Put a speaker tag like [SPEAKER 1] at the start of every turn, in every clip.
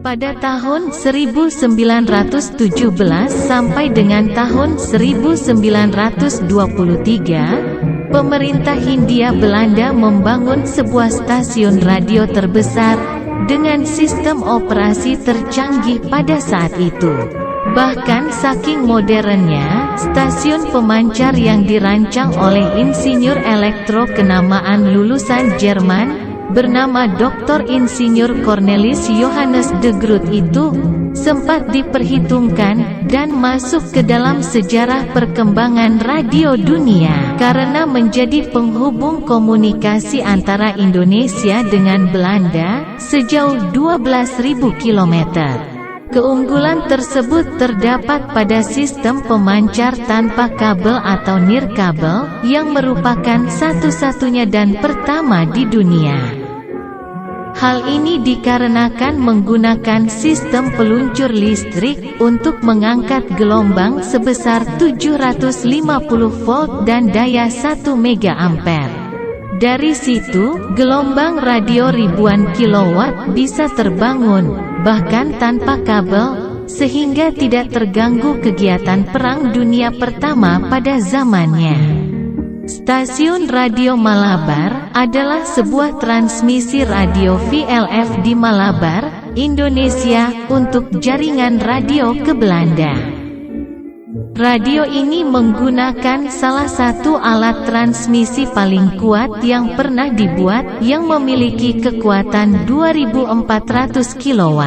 [SPEAKER 1] Pada tahun 1917 sampai dengan tahun 1923, pemerintah Hindia Belanda membangun sebuah stasiun radio terbesar dengan sistem operasi tercanggih pada saat itu. Bahkan saking modernnya, stasiun pemancar yang dirancang oleh insinyur elektro kenamaan lulusan Jerman bernama Dr. Insinyur Cornelis Johannes de Groot itu sempat diperhitungkan dan masuk ke dalam sejarah perkembangan radio dunia karena menjadi penghubung komunikasi antara Indonesia dengan Belanda sejauh 12.000 km. Keunggulan tersebut terdapat pada sistem pemancar tanpa kabel atau nirkabel yang merupakan satu-satunya dan pertama di dunia. Hal ini dikarenakan menggunakan sistem peluncur listrik untuk mengangkat gelombang sebesar 750 volt dan daya 1 mA. Dari situ, gelombang radio ribuan kilowatt bisa terbangun, bahkan tanpa kabel, sehingga tidak terganggu kegiatan Perang Dunia Pertama pada zamannya. Stasiun Radio Malabar adalah sebuah transmisi radio VLF di Malabar, Indonesia, untuk jaringan radio ke Belanda. Radio ini menggunakan salah satu alat transmisi paling kuat yang pernah dibuat, yang memiliki kekuatan 2400 kW.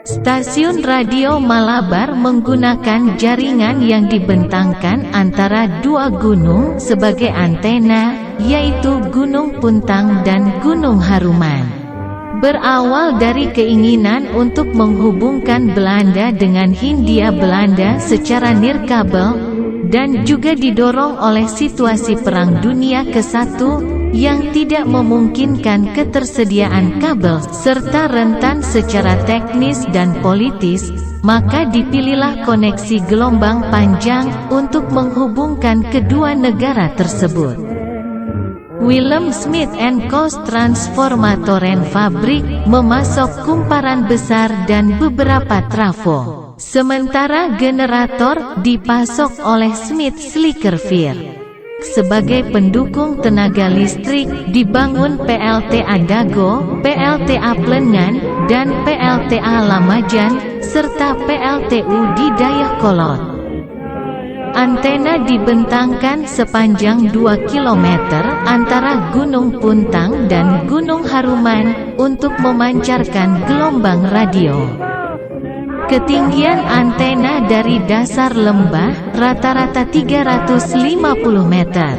[SPEAKER 1] Stasiun Radio Malabar menggunakan jaringan yang dibentangkan antara dua gunung sebagai antena, yaitu Gunung Puntang dan Gunung Haruman. Berawal dari keinginan untuk menghubungkan Belanda dengan Hindia Belanda secara nirkabel, dan juga didorong oleh situasi Perang Dunia ke-1 yang tidak memungkinkan ketersediaan kabel serta rentan secara teknis dan politis, maka dipilihlah koneksi gelombang panjang untuk menghubungkan kedua negara tersebut. Willem Smith & Co. Transformatoren Fabrik memasok kumparan besar dan beberapa trafo, sementara generator dipasok oleh Smith Slickerveer. Sebagai pendukung tenaga listrik, dibangun PLTA Dago, PLTA Plengan, dan PLTA Lamajan, serta PLTU di Dayakolot. Antena dibentangkan sepanjang 2 km antara Gunung Puntang dan Gunung Haruman untuk memancarkan gelombang radio. Ketinggian antena dari dasar lembah rata-rata 350 meter.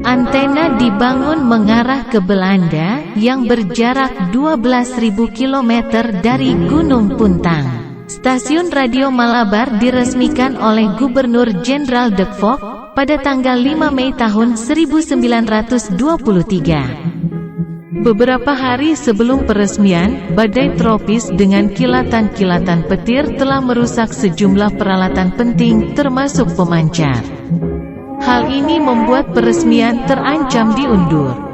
[SPEAKER 1] Antena dibangun mengarah ke Belanda yang berjarak 12.000 km dari Gunung Puntang. Stasiun Radio Malabar diresmikan oleh Gubernur Jenderal de Valk pada tanggal 5 Mei tahun 1923. Beberapa hari sebelum peresmian, badai tropis dengan kilatan-kilatan petir telah merusak sejumlah peralatan penting termasuk pemancar. Hal ini membuat peresmian terancam diundur.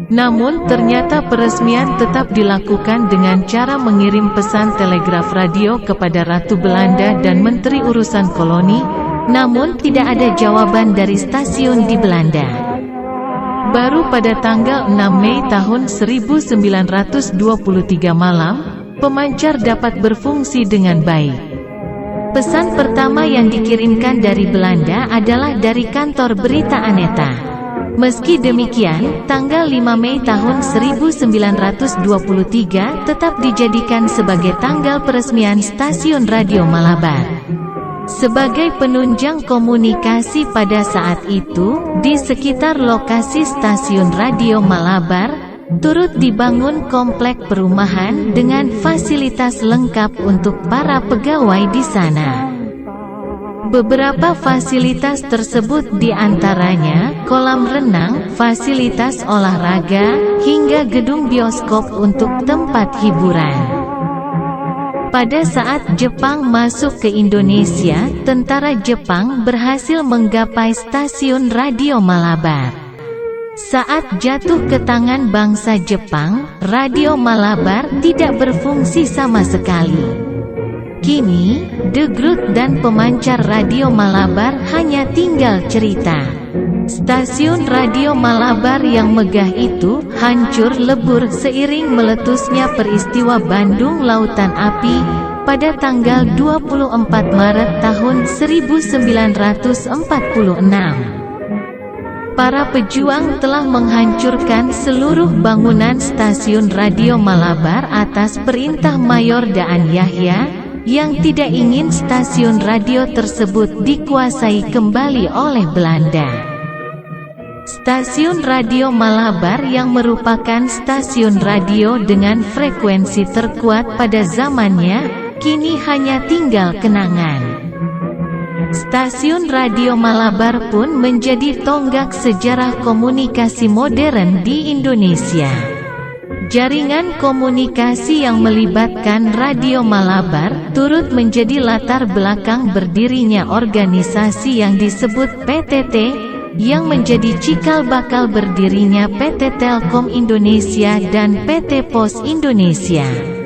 [SPEAKER 1] Namun ternyata peresmian tetap dilakukan dengan cara mengirim pesan telegraf radio kepada Ratu Belanda dan Menteri Urusan Koloni, namun tidak ada jawaban dari stasiun di Belanda. Baru pada tanggal 6 Mei tahun 1923 malam, pemancar dapat berfungsi dengan baik. Pesan pertama yang dikirimkan dari Belanda adalah dari kantor berita Aneta. Meski demikian, tanggal 5 Mei tahun 1923 tetap dijadikan sebagai tanggal peresmian Stasiun Radio Malabar. Sebagai penunjang komunikasi pada saat itu, di sekitar lokasi Stasiun Radio Malabar, turut dibangun komplek perumahan dengan fasilitas lengkap untuk para pegawai di sana. Beberapa fasilitas tersebut diantaranya kolam renang, fasilitas olahraga, hingga gedung bioskop untuk tempat hiburan. Pada saat Jepang masuk ke Indonesia, tentara Jepang berhasil menggapai Stasiun Radio Malabar. Saat jatuh ke tangan bangsa Jepang, Radio Malabar tidak berfungsi sama sekali. Kini, The Groot dan pemancar Radio Malabar hanya tinggal cerita. Stasiun Radio Malabar yang megah itu hancur lebur seiring meletusnya peristiwa Bandung Lautan Api pada tanggal 24 Maret tahun 1946. Para pejuang telah menghancurkan seluruh bangunan stasiun Radio Malabar atas perintah Mayor Daan Yahya, yang tidak ingin stasiun radio tersebut dikuasai kembali oleh Belanda. Stasiun Radio Malabar yang merupakan stasiun radio dengan frekuensi terkuat pada zamannya, kini hanya tinggal kenangan. Stasiun Radio Malabar pun menjadi tonggak sejarah komunikasi modern di Indonesia. Jaringan komunikasi yang melibatkan Radio Malabar turut menjadi latar belakang berdirinya organisasi yang disebut PTT, yang menjadi cikal bakal berdirinya PT Telkom Indonesia dan PT Pos Indonesia.